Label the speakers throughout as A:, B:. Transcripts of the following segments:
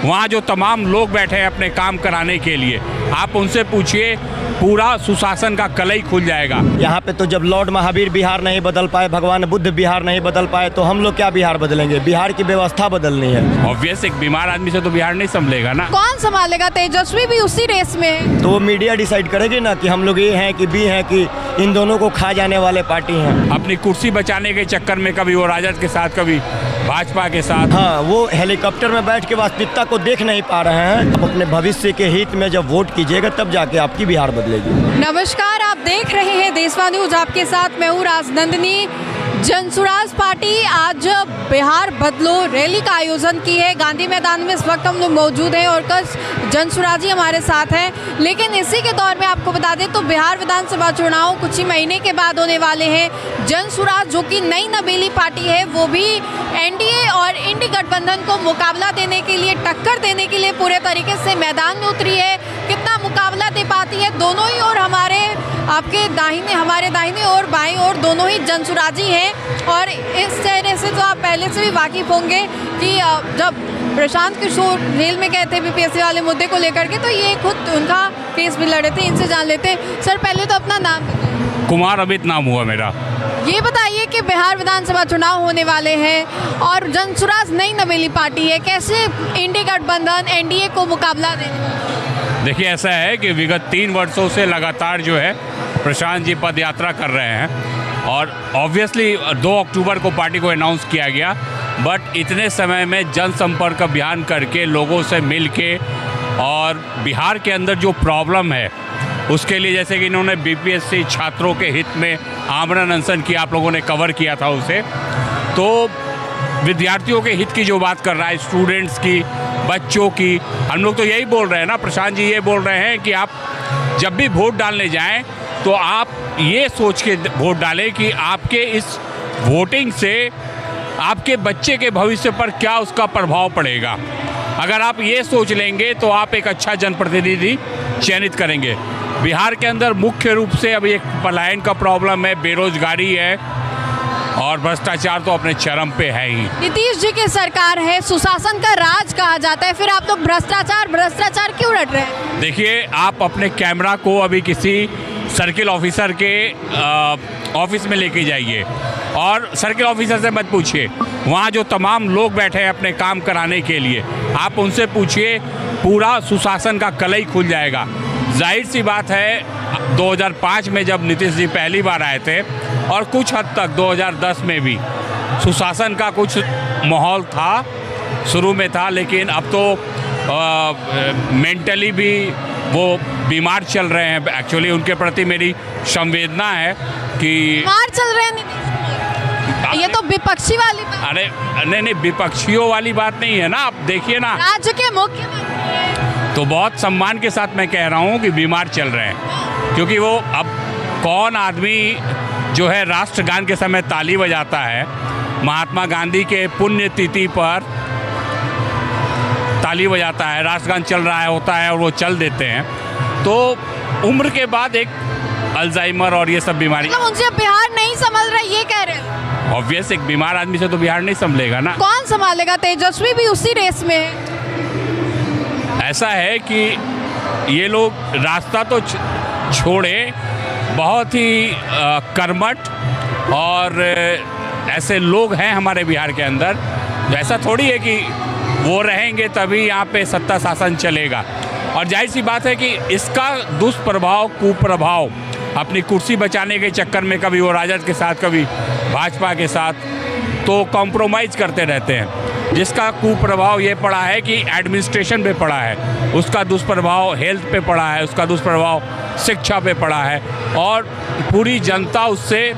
A: वहाँ जो तमाम लोग बैठे हैं अपने काम कराने के लिए, आप उनसे पूछिए, पूरा सुशासन का कलई ही खुल जाएगा।
B: यहाँ पे तो जब लॉर्ड महावीर बिहार नहीं बदल पाए, भगवान बुद्ध बिहार नहीं बदल पाए, तो हम लोग क्या बिहार बदलेंगे? बिहार की व्यवस्था बदलनी है।
A: ऑब्वियस, एक बीमार आदमी से तो बिहार नहीं संभलेगा ना।
C: कौन संभालेगा? तेजस्वी भी उसी रेस में है।
B: तो वो मीडिया डिसाइड करेगी ना कि हम लोग ये हैं कि बी हैं, कि इन दोनों को खा जाने वाले पार्टी हैं।
A: अपनी कुर्सी बचाने के चक्कर में कभी वो राजद के साथ, कभी भाजपा के साथ।
B: हाँ, वो हेलीकॉप्टर में बैठ के वास्तविकता को देख नहीं पा रहे हैं। आप अपने भविष्य के हित में जब वोट कीजिएगा तब जाके आपकी बिहार बदलेगी।
C: नमस्कार, आप देख रहे हैं देशवा न्यूज। आपके साथ मैं हूँ राजनंदिनी। जनसुराज पार्टी आज बिहार बदलो रैली का आयोजन की है। गांधी मैदान में इस वक्त हम लोग मौजूद हैं और कल जनसुराजी हमारे साथ हैं। लेकिन इसी के दौर में आपको बता दें तो बिहार विधानसभा चुनाव कुछ ही महीने के बाद होने वाले हैं। जनसुराज जो कि नई नवेली पार्टी है, वो भी एनडीए और इंडी गठबंधन को मुकाबला देने के लिए, टक्कर देने के लिए पूरे तरीके से मैदान में उतरी है। कितना मुकाबला दे पाती है? दोनों ही और हमारे दाहिने और बाईं और दोनों ही जनसुराजी हैं। और इस चेहरे से तो आप पहले से भी वाकिफ होंगे कि जब प्रशांत किशोर जेल में गए थे बीपीएससी वाले मुद्दे को लेकर के, तो ये खुद उनका केस भी लड़े थे। इनसे जान लेते हैं। सर, पहले तो अपना नाम बताइए।
A: कुमार अमित नाम हुआ मेरा।
C: ये बताइए कि बिहार विधानसभा चुनाव होने वाले हैं और जनसुराज नई नवेली पार्टी है, कैसे इंडी गठबंधन एनडीए को मुकाबला देंगे?
A: देखिए, ऐसा है कि विगत 3 वर्षों से लगातार जो है प्रशांत जी पद यात्रा कर रहे हैं और ऑब्वियसली 2 अक्टूबर को पार्टी को अनाउंस किया गया, बट इतने समय में जनसंपर्क अभियान करके, लोगों से मिल के, और बिहार के अंदर जो प्रॉब्लम है उसके लिए, जैसे कि इन्होंने बीपीएससी छात्रों के हित में आमरण अनशन किया, आप लोगों ने कवर किया था उसे, तो विद्यार्थियों के हित की जो बात कर रहा है, स्टूडेंट्स की, बच्चों की, हम लोग तो यही बोल रहे हैं ना। प्रशांत जी ये बोल रहे हैं कि आप जब भी वोट डालने जाएं तो आप ये सोच के वोट डालें कि आपके इस वोटिंग से आपके बच्चे के भविष्य पर क्या उसका प्रभाव पड़ेगा। अगर आप ये सोच लेंगे तो आप एक अच्छा जनप्रतिनिधि चयनित करेंगे। बिहार के अंदर मुख्य रूप से अभी एक पलायन का प्रॉब्लम है, बेरोजगारी है और भ्रष्टाचार तो अपने चरम पे है ही।
C: नीतीश जी की सरकार है, सुशासन का राज कहा जाता है, फिर आप लोग भ्रष्टाचार क्यों रट रहे हैं?
A: देखिए, आप अपने कैमरा को अभी किसी सर्किल ऑफिसर के ऑफिस में लेके जाइए और सर्किल ऑफिसर से मत पूछिए, वहाँ जो तमाम लोग बैठे हैं अपने काम कराने के लिए, आप उनसे पूछिए, पूरा सुशासन का कलई ही खुल जाएगा। जाहिर सी बात है, 2005 में जब नीतीश जी पहली बार आए थे और कुछ हद तक 2010 में भी सुशासन का कुछ माहौल था, शुरू में था, लेकिन अब तो मेंटली भी वो बीमार चल रहे हैं। एक्चुअली उनके प्रति मेरी संवेदना है कि
C: बीमार चल रहे हैं नीतीश कुमार। ये तो विपक्षी वाली बात।
A: अरे नहीं, विपक्षियों वाली बात नहीं है ना। आप देखिए ना,
C: राज्य के मुख्यमंत्री
A: तो बहुत सम्मान के साथ मैं कह रहा हूँ कि बीमार चल रहे हैं, क्योंकि वो अब कौन आदमी जो है राष्ट्रगान के समय ताली बजाता है, महात्मा गांधी के पुण्यतिथि पर ताली बजाता है, राष्ट्रगान चल रहा है होता है और वो चल देते हैं, तो उम्र के बाद एक अल्जाइमर और ये सब बीमारी,
C: मतलब उनसे बिहार नहीं संभल रहा, ये कह रहे हैं?
A: ऑब्वियस, एक बीमार आदमी से तो बिहार नहीं संभलेगा ना।
C: कौन संभालेगा? तेजस्वी भी उसी रेस में है।
A: ऐसा है कि ये लोग रास्ता तो छोड़े, बहुत ही कर्मठ और ऐसे लोग हैं हमारे बिहार के अंदर। ऐसा थोड़ी है कि वो रहेंगे तभी यहाँ पे सत्ता शासन चलेगा। और जाहिर सी बात है कि इसका दुष्प्रभाव, कुप्रभाव, अपनी कुर्सी बचाने के चक्कर में कभी वो राजद के साथ, कभी भाजपा के साथ, तो कॉम्प्रोमाइज़ करते रहते हैं, जिसका कुप्रभाव ये पड़ा है कि एडमिनिस्ट्रेशन पे पड़ा है, उसका दुष्प्रभाव हेल्थ पे पड़ा है, उसका दुष्प्रभाव शिक्षा पे पड़ा है और पूरी जनता उससे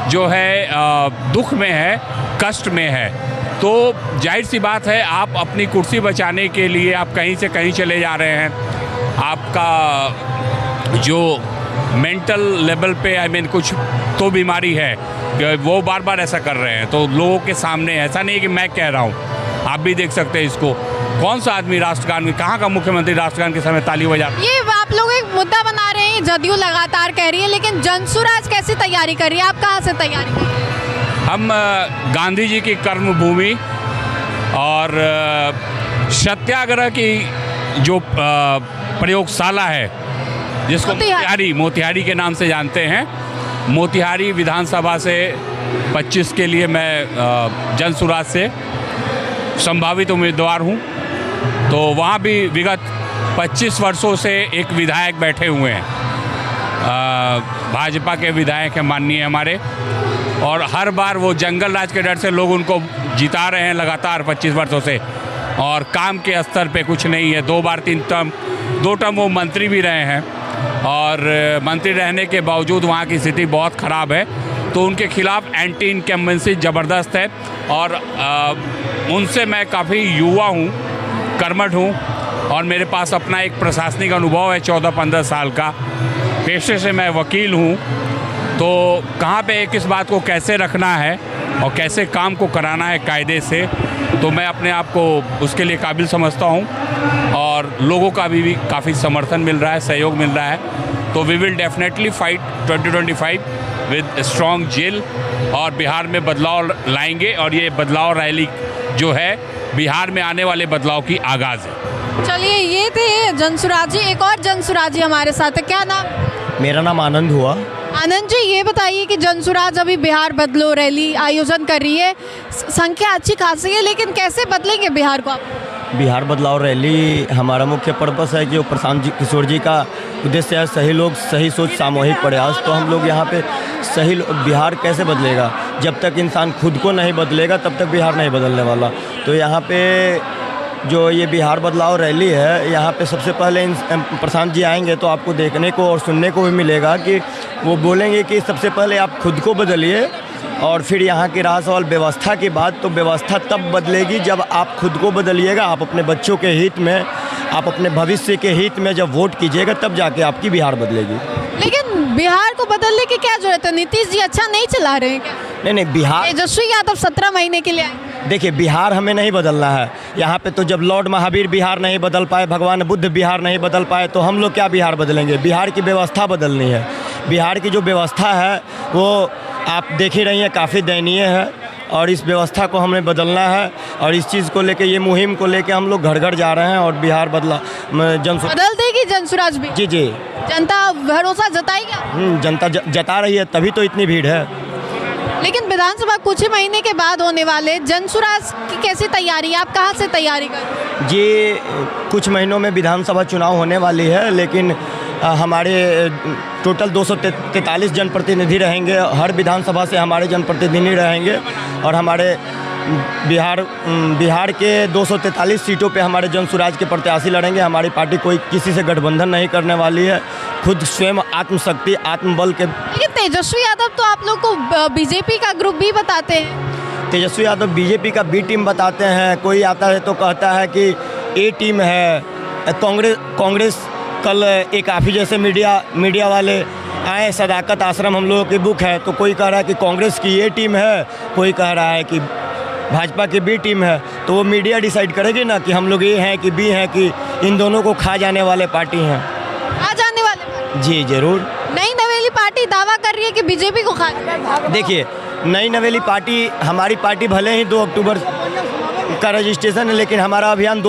A: जो है दुख में है, कष्ट में है। तो जाहिर सी बात है, आप अपनी कुर्सी बचाने के लिए आप कहीं से कहीं चले जा रहे हैं। आपका जो मेंटल लेवल पे कुछ तो बीमारी है, वो बार बार ऐसा कर रहे हैं, तो लोगों के सामने, ऐसा नहीं है कि मैं कह रहा हूँ, आप भी देख सकते हैं इसको। कौन सा आदमी राष्ट्रगान में, कहाँ का मुख्यमंत्री राष्ट्रगान के समय ताली बजाता है?
C: ये आप लोग एक मुद्दा बना रहे हैं, जदयू लगातार कह रही है, लेकिन जनसुराज कैसी तैयारी कर रही है? आप कहाँ से तैयारी कर रहे हैं?
A: हम गांधी जी की कर्मभूमि और सत्याग्रह की जो प्रयोगशाला है, जिसको मोतिहारी के नाम से जानते हैं, मोतिहारी विधानसभा से 25 के लिए मैं जनसुराज से संभावित उम्मीदवार हूं। तो वहाँ भी विगत 25 वर्षों से एक विधायक बैठे हुए हैं, भाजपा के विधायक हैं माननीय हमारे, और हर बार वो जंगल राज के डर से लोग उनको जिता रहे हैं लगातार 25 वर्षों से, और काम के स्तर पे कुछ नहीं है। 2 टर्म वो मंत्री भी रहे हैं, और मंत्री रहने के बावजूद वहाँ की स्थिति बहुत ख़राब है। तो उनके खिलाफ एंटी इनकम्बेंसी ज़बरदस्त है, और उनसे मैं काफ़ी युवा हूँ, कर्मठ हूँ, और मेरे पास अपना एक प्रशासनिक अनुभव है 14-15 साल का। पेशे से मैं वकील हूँ, तो कहाँ पे किस बात को कैसे रखना है और कैसे काम को कराना है कायदे से, तो मैं अपने आप को उसके लिए काबिल समझता हूँ, और लोगों का भी काफ़ी समर्थन मिल रहा है, सहयोग मिल रहा है। तो we will definitely fight 2025 with strong zeal, और बिहार में बदलाव लाएंगे, और ये बदलाव रैली जो है बिहार में आने वाले बदलाव की आगाज़ है।
C: चलिए, ये थे जनसुराज जी। एक और जनसुराज जी हमारे साथ है, क्या नाम?
B: मेरा नाम आनंद हुआ।
C: आनंद जी, ये बताइए कि जनसुराज अभी बिहार बदलो रैली आयोजन कर रही है, संख्या अच्छी खासी है, लेकिन कैसे बदलेंगे बिहार को आप?
B: बिहार बदलाव रैली हमारा मुख्य पर्पस है कि प्रशांत किशोर जी का उद्देश्य है सही लोग सही सोच सामूहिक प्रयास। तो हम लोग यहाँ पे बिहार कैसे बदलेगा, जब तक इंसान खुद को नहीं बदलेगा तब तक बिहार नहीं बदलने वाला। तो यहाँ पे जो ये बिहार बदलाव रैली है, यहाँ पे सबसे पहले प्रशांत जी आएंगे तो आपको देखने को और सुनने को भी मिलेगा कि वो बोलेंगे कि सबसे पहले आप खुद को बदलिए, और फिर यहाँ की रहा सवाल व्यवस्था की बात, तो व्यवस्था तब बदलेगी जब आप खुद को बदलिएगा, आप अपने बच्चों के हित में, आप अपने भविष्य के हित में जब वोट कीजिएगा, तब जाके आपकी बिहार बदलेगी।
C: लेकिन बिहार को बदलने की क्या जरूरत है? नीतीश जी अच्छा नहीं चला रहे हैं क्या?
B: नहीं, बिहार,
C: तेजस्वी यादव 17 महीने के लिए आए।
B: देखिए, बिहार हमें नहीं बदलना है। यहाँ पे तो जब लॉर्ड महावीर बिहार नहीं बदल पाए, भगवान बुद्ध बिहार नहीं बदल पाए, तो हम लोग क्या बिहार बदलेंगे? बिहार की व्यवस्था बदलनी है। बिहार की जो व्यवस्था है वो आप देख ही रही हैं, काफ़ी दयनीय है, और इस व्यवस्था को हमें बदलना है। और इस चीज़ को लेके, ये मुहिम को लेके हम लोग घर घर जा रहे हैं, और बिहार
C: बदल देगी जनसुराज भी?
B: जी जी,
C: जनता भरोसा जताएगी?
B: जनता जता रही है, तभी तो इतनी भीड़ है।
C: लेकिन विधानसभा कुछ ही महीने के बाद होने वाले, जनसुराज की कैसी तैयारी है? आप कहाँ से तैयारी कर?
B: जी, कुछ महीनों में विधानसभा चुनाव होने वाली है, लेकिन हमारे टोटल 243 जनप्रतिनिधि रहेंगे। हर विधानसभा से हमारे जनप्रतिनिधि रहेंगे, और हमारे बिहार के 243 सीटों पे हमारे जनसुराज के प्रत्याशी लड़ेंगे। हमारी पार्टी कोई किसी से गठबंधन नहीं करने वाली है, खुद स्वयं आत्मशक्ति आत्मबल के।
C: लेकिन तेजस्वी यादव तो आप लोग को बीजेपी का ग्रुप भी बताते हैं।
B: तेजस्वी यादव बीजेपी का बी टीम बताते हैं। कोई आता है तो कहता है कि ए टीम है। कांग्रेस कल एक आप ही जैसे मीडिया वाले आए, सदाकत आश्रम हम लोगों की बुक है, तो कोई कह रहा है कि कांग्रेस की ए टीम है, कोई कह रहा है कि भाजपा की बी टीम है। तो वो मीडिया डिसाइड करेगी ना कि हम लोग ए हैं कि बी हैं, कि इन दोनों को खा जाने वाले पार्टी हैं।
C: खा जाने वाले?
B: जी जरूर।
C: नई नवेली पार्टी दावा कर रही है कि बीजेपी को खा जाए।
B: देखिए, नई नवेली पार्टी, हमारी पार्टी भले ही 2 अक्टूबर का रजिस्ट्रेशन है, लेकिन हमारा अभियान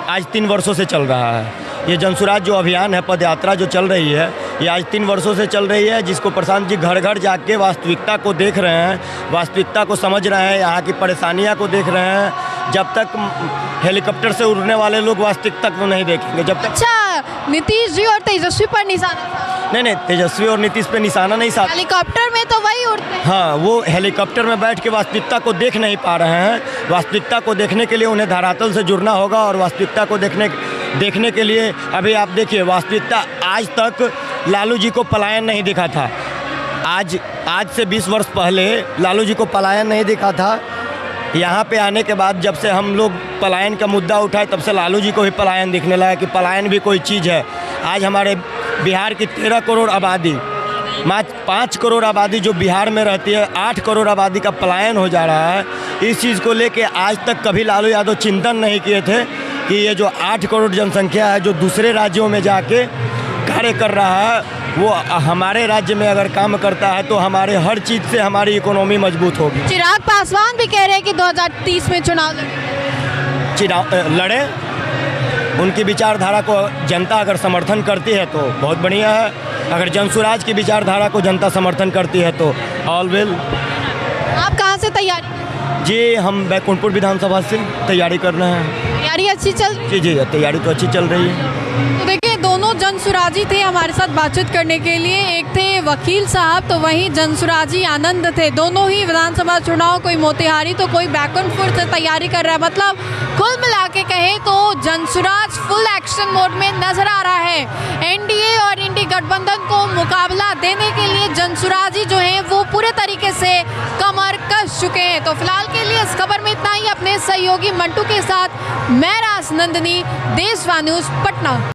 B: आज 3 वर्षों से चल रहा है। ये जनसुराज जो अभियान है, पद यात्रा जो चल रही है, ये आज 3 वर्षों से चल रही है, जिसको प्रशांत जी घर घर जाके वास्तविकता को देख रहे हैं, वास्तविकता को समझ रहे हैं, यहाँ की परेशानियाँ को देख रहे हैं। जब तक हेलीकॉप्टर से उड़ने वाले लोग वास्तविकता को नहीं देखेंगे, जब तक।
C: अच्छा, नीतीश जी और तेजस्वी पर निशाना?
B: नहीं, तेजस्वी और नीतीश पे निशाना नहीं साधा।
C: हेलीकॉप्टर में तो वही उड़ते हैं।
B: हाँ, वो हेलीकॉप्टर में बैठ के वास्तविकता को देख नहीं पा रहे हैं। वास्तविकता को देखने के लिए उन्हें धरातल से जुड़ना होगा, और वास्तविकता को देखने के लिए अभी आप देखिए, वास्तविकता आज तक लालू जी को पलायन नहीं दिखा था। आज से 20 वर्ष पहले लालू जी को पलायन नहीं दिखा था। यहाँ पे आने के बाद जब से हम लोग पलायन का मुद्दा उठाए, तब से लालू जी को ही पलायन दिखने लगा कि पलायन भी कोई चीज़ है। आज हमारे बिहार की 13 करोड़ आबादी, मात्र 5 करोड़ आबादी जो बिहार में रहती है, 8 करोड़ आबादी का पलायन हो जा रहा है। इस चीज़ को लेके आज तक कभी लालू यादव चिंतन नहीं किए थे कि ये जो 8 करोड़ जनसंख्या है, जो दूसरे राज्यों में जाके कार्य कर रहा है, वो हमारे राज्य में अगर काम करता है तो हमारे हर चीज़ से हमारी इकोनॉमी मजबूत होगी।
C: चिराग पासवान भी कह रहे हैं कि 2030 में चुनाव लड़ेंगे।
B: लड़ें, उनकी विचारधारा को जनता अगर समर्थन करती है तो बहुत बढ़िया है, अगर जन-सुराज की विचारधारा को जनता समर्थन करती है तो ऑल वेल।
C: आप कहाँ से तैयारी
B: जी हम बैकुंठपुर विधानसभा से तैयारी कर रहे हैं।
C: तैयारी अच्छी चल रही
B: जी जी तैयारी तो अच्छी चल रही है।
C: तो देखिए दोनों जनसुराजी थे हमारे साथ बातचीत करने के लिए, एक थे वकील साहब तो वहीं जनसुराजी आनंद थे। दोनों ही विधानसभा चुनाव, कोई मोतिहारी तो कोई बैकुंठपुर से तैयारी कर रहा है। मतलब कुल मिला के कहे तो जनसुराज फुल एक्शन मोड में नजर आ रहा है। एनडीए और इंडी गठबंधन को मुकाबला देने के लिए जनसुराजी जो हैं वो पूरे तरीके से कमर कस चुके हैं। तो फिलहाल के लिए इस खबर में इतना ही। अपने सहयोगी मंटू के साथ मैं राजनंदिनी, देशवा न्यूज़ पटना।